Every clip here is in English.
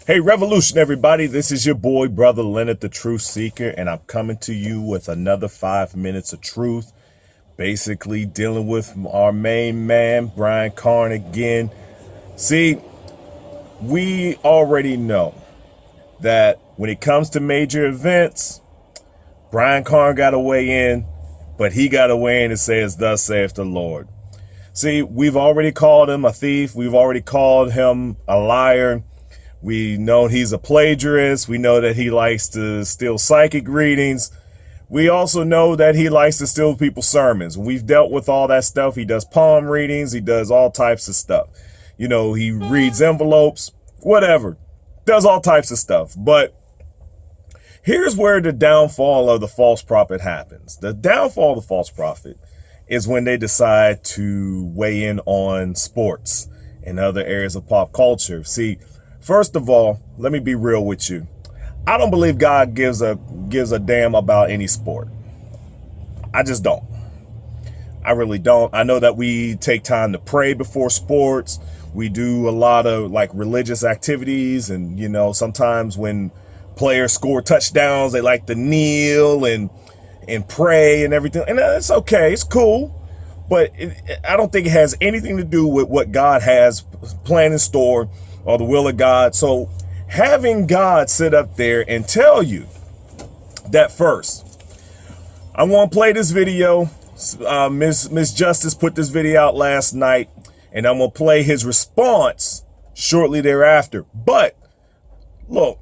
Hey, Revolution, everybody. This is your boy, Brother Leonard, the Truth Seeker, and I'm coming to you with another 5 minutes of truth, basically dealing with our main man, Brian Carn, again. See, we already know that when it comes to major events, Brian Carn got to weigh in, but he got to weigh in and say, thus saith the Lord. See, we've already called him a thief. We've already called him a liar. We know he's a plagiarist. We know that he likes to steal psychic readings. We also know that he likes to steal people's sermons. We've dealt with all that stuff. He does palm readings. He does all types of stuff. You know, he reads envelopes, whatever, does all types of stuff. But here's where the downfall of the false prophet happens. The downfall of the false prophet is when they decide to weigh in on sports and other areas of pop culture. See, first of all, let me be real with you. I don't believe God gives a damn about any sport. I just don't. I really don't. I know that we take time to pray before sports. We do a lot of like religious activities, and you know, sometimes when players score touchdowns, they like to kneel and pray and everything. And it's okay. It's cool. But I don't think it has anything to do with what God has planned in store or the will of God. So having God sit up there and tell you that first, I'm going to play this video. Miss Justice put this video out last night, and I'm going to play his response shortly thereafter. But look,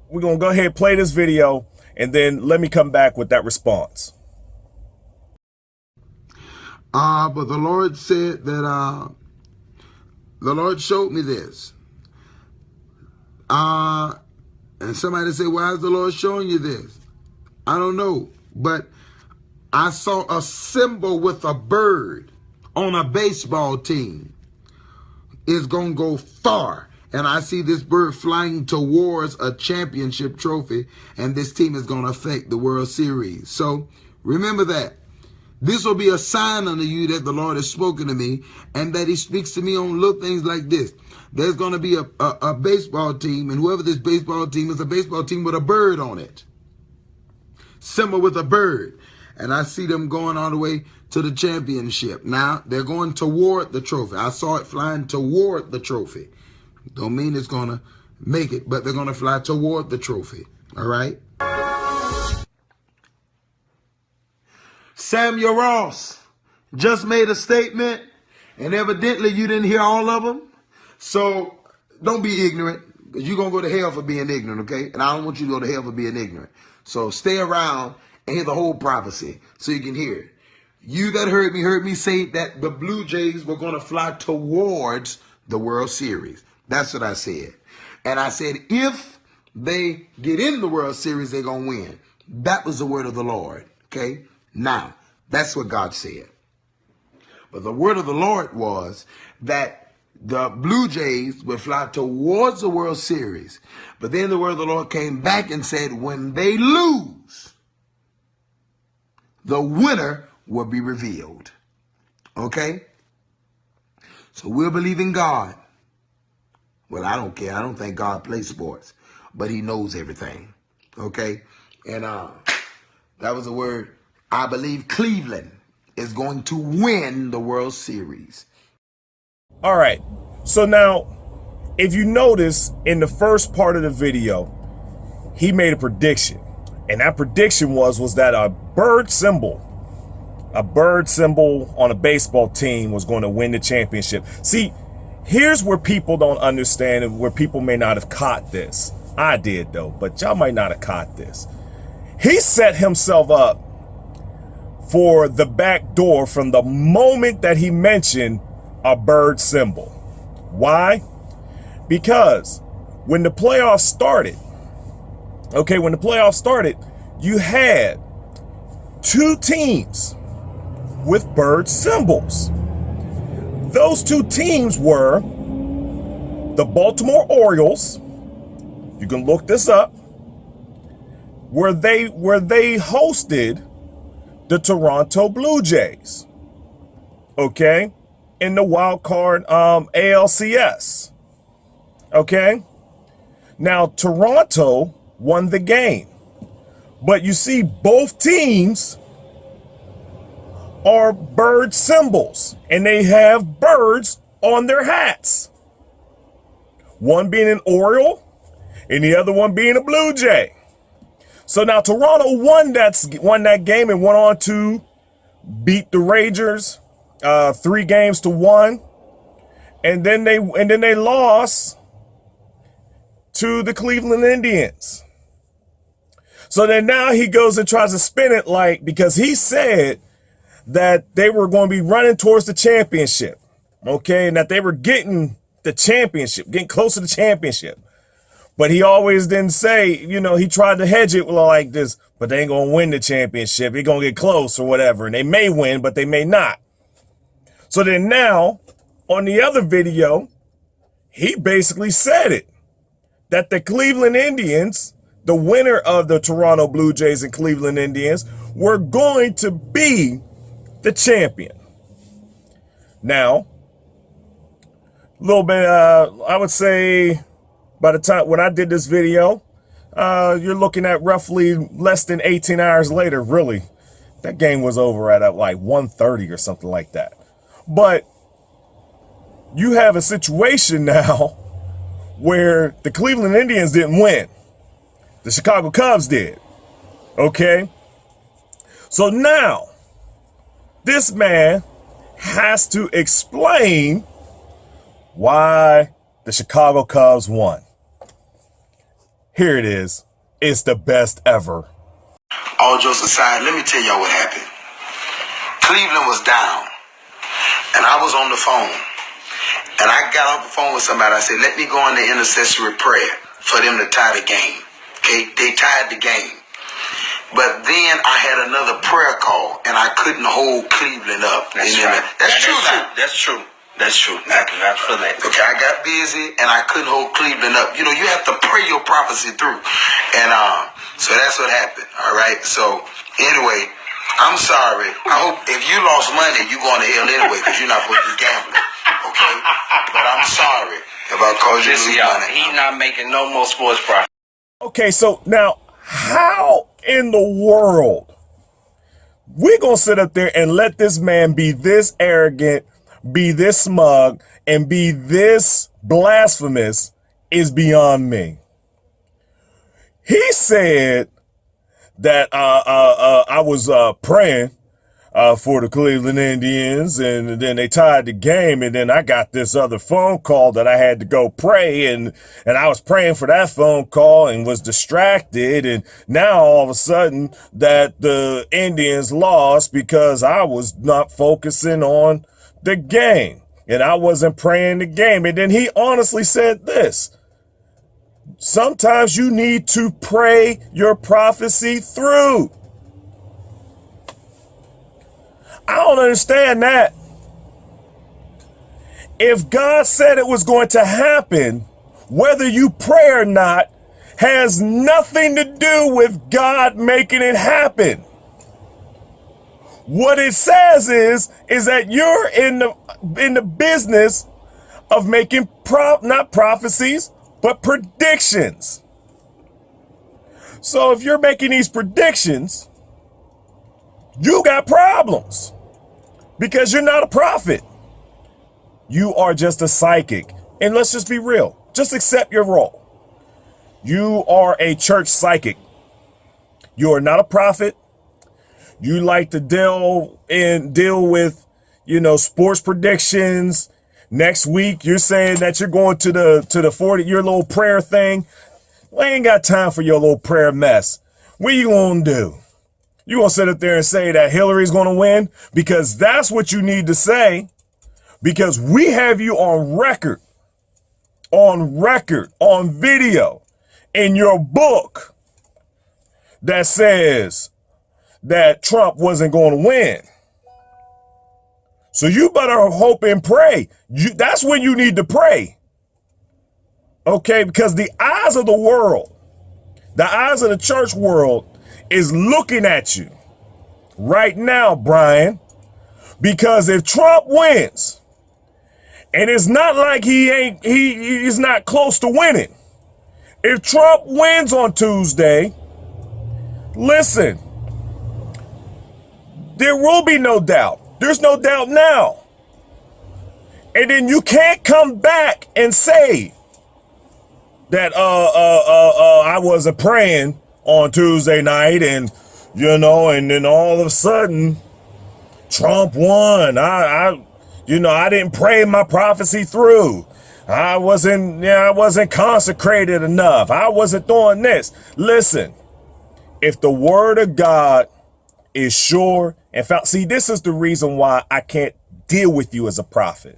we're going to go ahead and play this video, and then let me come back with that response. But the Lord said that the Lord showed me this. And somebody said, why is the Lord showing you this? I don't know. But I saw a symbol with a bird on a baseball team. It's going to go far. And I see this bird flying towards a championship trophy. And this team is going to affect the World Series. So remember that. This will be a sign unto you that the Lord has spoken to me and that he speaks to me on little things like this. There's going to be a baseball team, and whoever this baseball team is, a baseball team with a bird on it. Symbol with a bird. And I see them going all the way to the championship. Now, they're going toward the trophy. I saw it flying toward the trophy. Don't mean it's going to make it, but they're going to fly toward the trophy. All right? Samuel Ross just made a statement, and evidently you didn't hear all of them. So don't be ignorant, because you're going to go to hell for being ignorant, okay? And I don't want you to go to hell for being ignorant. So stay around and hear the whole prophecy so you can hear it. You that heard me say that the Blue Jays were going to fly towards the World Series. That's what I said. And I said, if they get in the World Series, they're going to win. That was the word of the Lord, okay? Now, that's what God said. But the word of the Lord was that the Blue Jays would fly towards the World Series. But then the word of the Lord came back and said, when they lose, the winner will be revealed. Okay? So we'll believe in God. Well, I don't care. I don't think God plays sports. But he knows everything. Okay? And that was a word. I believe Cleveland is going to win the World Series. All right. So now, if you notice in the first part of the video, he made a prediction. And that prediction was that a bird symbol on a baseball team was going to win the championship. See, here's where people don't understand and where people may not have caught this. I did, though, but y'all might not have caught this. He set himself up for the back door from the moment that he mentioned a bird symbol. Why? Because when the playoffs started, you had two teams with bird symbols. Those two teams were the Baltimore Orioles. You can look this up. Where they hosted the Toronto Blue Jays, okay, in the wild card ALCS, okay. Now, Toronto won the game. But you see, both teams are bird symbols, and they have birds on their hats. One being an Oriole, and the other one being a Blue Jay. So now Toronto won that game and went on to beat the Rangers 3-1, and then they lost to the Cleveland Indians. So then now he goes and tries to spin it like, because he said that they were going to be running towards the championship, okay, and that they were getting the championship, getting close to the championship. But he always didn't say, he tried to hedge it like this, but they ain't going to win the championship. They're going to get close or whatever. And they may win, but they may not. So then now, on the other video, he basically said it, that the Cleveland Indians, the winner of the Toronto Blue Jays and Cleveland Indians, were going to be the champion. Now, a little bit, I would say, by the time when I did this video, you're looking at roughly less than 18 hours later, really. That game was over at like 1:30 or something like that. But you have a situation now where the Cleveland Indians didn't win. The Chicago Cubs did. Okay? So now, this man has to explain why the Chicago Cubs won. Here it is. It's the best ever. All jokes aside, let me tell y'all what happened. Cleveland was down, and I was on the phone. And I got off the phone with somebody. I said, let me go on the intercessory prayer for them to tie the game. Okay, they tied the game. But then I had another prayer call, and I couldn't hold Cleveland up. That's right. That's true now. That's true. That's true. I can vouch for that. Okay, I got busy and I couldn't hold Cleveland up. You have to pray your prophecy through. And so that's what happened. All right. So anyway, I'm sorry. I hope if you lost money, you're going to hell anyway because you're not supposed to be gambling. Okay? But I'm sorry if I caused you to lose money. He's not making no more sports profit. Okay, so now how in the world we gonna sit up there and let this man be this arrogant, be this smug, and be this blasphemous is beyond me. He said that I was praying for the Cleveland Indians, and then they tied the game, and then I got this other phone call that I had to go pray, and I was praying for that phone call and was distracted, and now all of a sudden that the Indians lost because I was not focusing on the game, and I wasn't praying the game. And then he honestly said this: sometimes you need to pray your prophecy through. I don't understand that. If God said it was going to happen, whether you pray or not has nothing to do with God making it happen. What it says is that you're in the business of making not prophecies, but predictions. So if you're making these predictions, you got problems. Because you're not a prophet. You are just a psychic. And let's just be real. Just accept your role. You are a church psychic. You are not a prophet. You like to deal with, sports predictions. Next week, you're saying that you're going to the 40, your little prayer thing. We ain't got time for your little prayer mess. What you gonna do? You gonna sit up there and say that Hillary's gonna win? Because that's what you need to say. Because we have you on record, on video, in your book that says that Trump wasn't going to win. So you better hope and pray. That's when you need to pray. Okay, because the eyes of the world, the eyes of the church world is looking at you right now, Brian. Because if Trump wins, and it's not like he's not close to winning, If Trump wins on Tuesday, listen, there will be no doubt. There's no doubt now. And then you can't come back and say that I wasn't praying on Tuesday night and and then all of a sudden Trump won. I didn't pray my prophecy through. I wasn't consecrated enough. I wasn't doing this. Listen, if the word of God is sure and found, see, this is the reason why I can't deal with you as a prophet.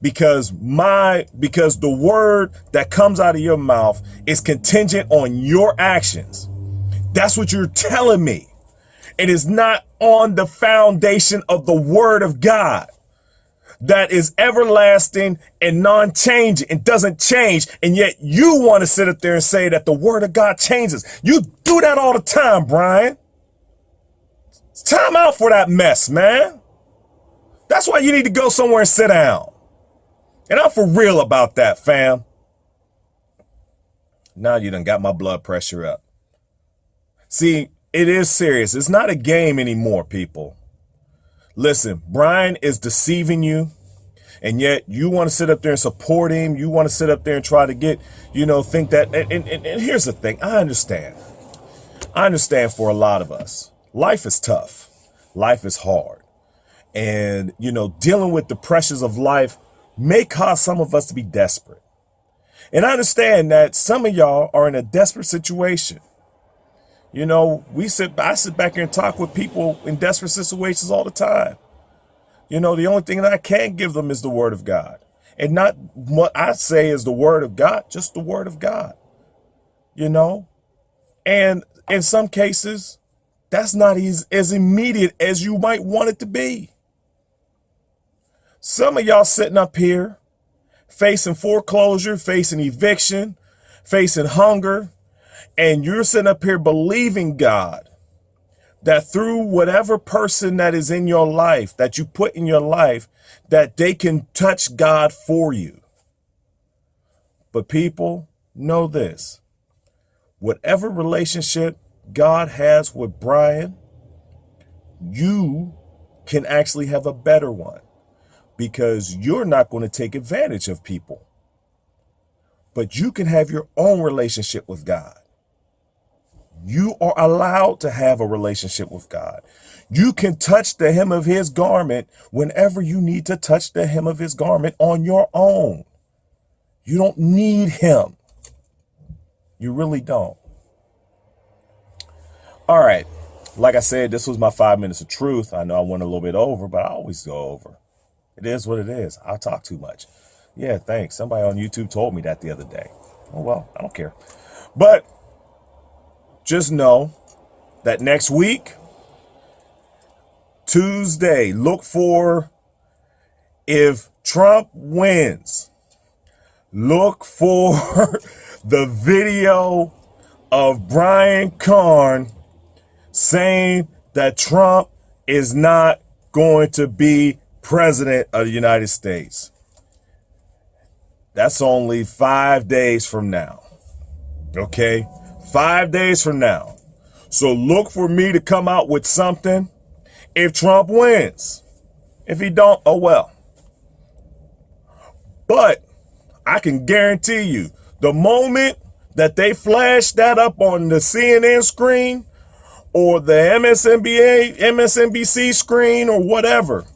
Because the word that comes out of your mouth is contingent on your actions. That's what you're telling me. It is not on the foundation of the word of God that is everlasting and non-changing. It doesn't change. And yet you want to sit up there and say that the word of God changes. You do that all the time, Brian. It's time out for that mess, man. That's why you need to go somewhere and sit down. And I'm for real about that, fam. Now you done got my blood pressure up. See, it is serious. It's not a game anymore, people. Listen, Brian is deceiving you, and yet you want to sit up there and support him. You want to sit up there and try to get, think that. And here's the thing. I understand. I understand for a lot of us. Life is tough. Life is hard. And, dealing with the pressures of life may cause some of us to be desperate. And I understand that some of y'all are in a desperate situation. I sit back here and talk with people in desperate situations all the time. The only thing that I can give them is the word of God. And not what I say is the word of God, just the word of God. And in some cases, that's not as immediate as you might want it to be. Some of y'all sitting up here facing foreclosure, facing eviction, facing hunger, and you're sitting up here believing God that through whatever person that is in your life, that you put in your life, that they can touch God for you. But people, know this. Whatever relationship God has with Brian, you can actually have a better one. Because you're not going to take advantage of people. But you can have your own relationship with God. You are allowed to have a relationship with God. You can touch the hem of his garment whenever you need to touch the hem of his garment on your own. You don't need him. You really don't. All right. Like I said, this was my 5 minutes of truth. I know I went a little bit over, but I always go over. It is what it is. I talk too much. Yeah, thanks. Somebody on YouTube told me that the other day. Oh, well, I don't care. But just know that next week, Tuesday, look for, if Trump wins, look for the video of Brian Carn saying that Trump is not going to be president of the United States. That's only 5 days from now. Okay? 5 days from now. So look for me to come out with something if Trump wins. If he don't, oh well. But I can guarantee you, the moment that they flash that up on the CNN screen or the MSNBC screen or whatever,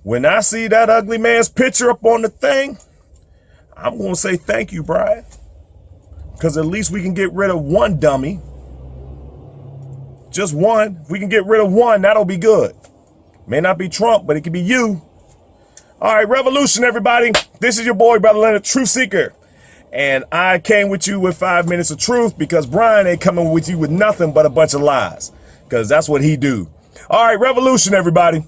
when I see that ugly man's picture up on the thing, I'm going to say thank you, Brian. Because at least we can get rid of one dummy. Just one. If we can get rid of one, that'll be good. May not be Trump, but it could be you. All right, revolution, everybody. This is your boy, Brother Leonard, Truth Seeker. And I came with you with 5 minutes of truth because Brian ain't coming with you with nothing but a bunch of lies. Because that's what he do. All right, revolution, everybody.